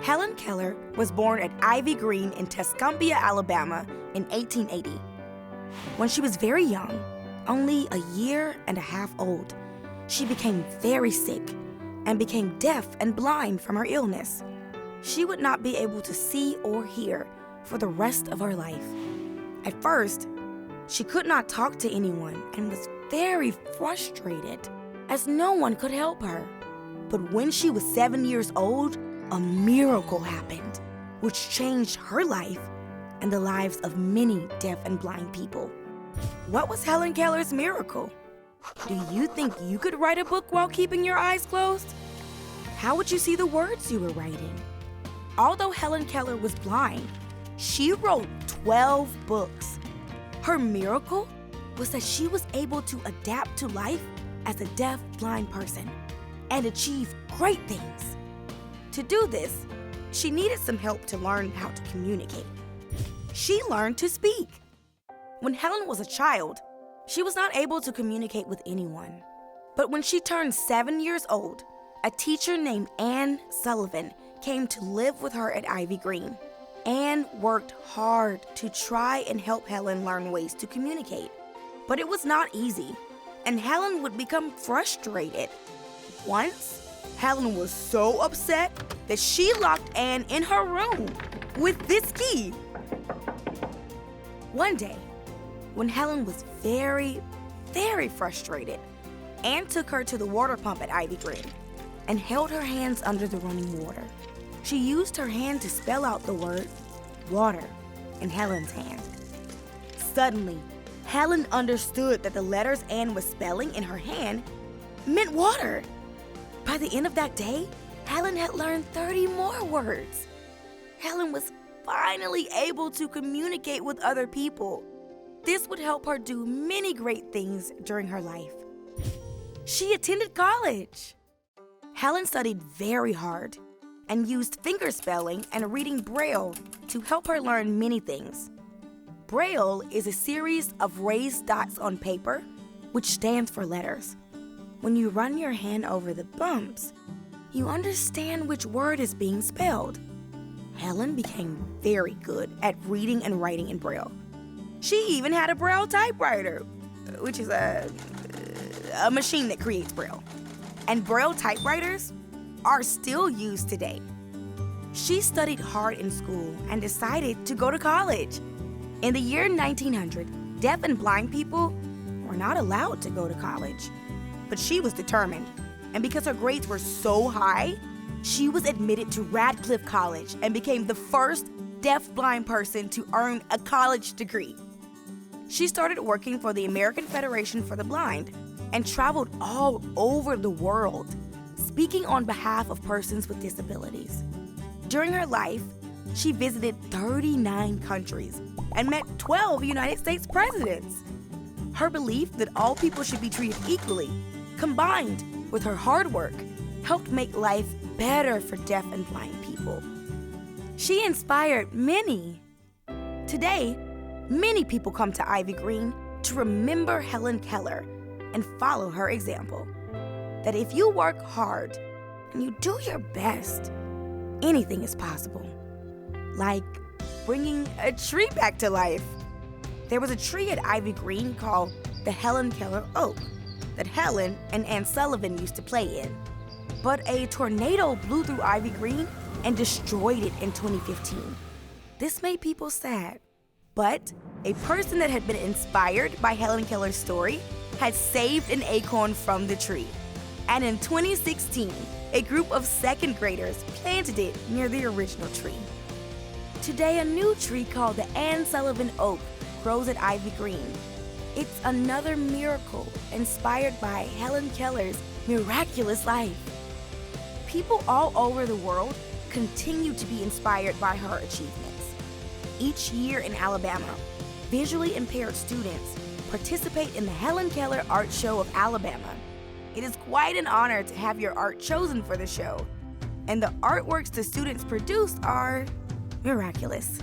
Helen Keller was born at Ivy Green in Tuscumbia, Alabama in 1880. When she was very young, only a year and a half old, she became very sick and became deaf and blind from her illness. She would not be able to see or hear for the rest of her life. At first, she could not talk to anyone and was very frustrated as no one could help her. But when she was 7 years old, a miracle happened, which changed her life and the lives of many deaf and blind people. What was Helen Keller's miracle? Do you think you could write a book while keeping your eyes closed? How would you see the words you were writing? Although Helen Keller was blind, she wrote 12 books. Her miracle was that she was able to adapt to life as a deaf, blind person and achieve great things. To do this, she needed some help to learn how to communicate. She learned to speak. When Helen was a child, she was not able to communicate with anyone. But when she turned 7 years old, a teacher named Anne Sullivan came to live with her at Ivy Green. Anne worked hard to try and help Helen learn ways to communicate. But it was not easy, and Helen would become frustrated. Once, Helen was so upset that she locked Anne in her room with this key. One day, when Helen was very, very frustrated, Anne took her to the water pump at Ivy Green and held her hands under the running water. She used her hand to spell out the word water in Helen's hand. Suddenly, Helen understood that the letters Anne was spelling in her hand meant water. By the end of that day, Helen had learned 30 more words. Helen was finally able to communicate with other people. This would help her do many great things during her life. She attended college. Helen studied very hard and used fingerspelling and reading Braille to help her learn many things. Braille is a series of raised dots on paper, which stands for letters. When you run your hand over the bumps, you understand which word is being spelled. Helen became very good at reading and writing in Braille. She even had a Braille typewriter, which is a machine that creates Braille. And Braille typewriters are still used today. She studied hard in school and decided to go to college. In the year 1900, deaf and blind people were not allowed to go to college. But she was determined, and because her grades were so high, she was admitted to Radcliffe College and became the first deaf-blind person to earn a college degree. She started working for the American Federation for the Blind and traveled all over the world, speaking on behalf of persons with disabilities. During her life, she visited 39 countries and met 12 United States presidents. Her belief that all people should be treated equally, combined with her hard work, helped make life better for deaf and blind people. She inspired many. Today, many people come to Ivy Green to remember Helen Keller and follow her example. That if you work hard and you do your best, anything is possible. Like bringing a tree back to life. There was a tree at Ivy Green called the Helen Keller Oak that Helen and Anne Sullivan used to play in. But a tornado blew through Ivy Green and destroyed it in 2015. This made people sad. But a person that had been inspired by Helen Keller's story had saved an acorn from the tree. And in 2016, a group of second graders planted it near the original tree. Today, a new tree called the Anne Sullivan Oak grows at Ivy Green. It's another miracle inspired by Helen Keller's miraculous life. People all over the world continue to be inspired by her achievements. Each year in Alabama, visually impaired students participate in the Helen Keller Art Show of Alabama. It is quite an honor to have your art chosen for the show, and the artworks the students produce are miraculous.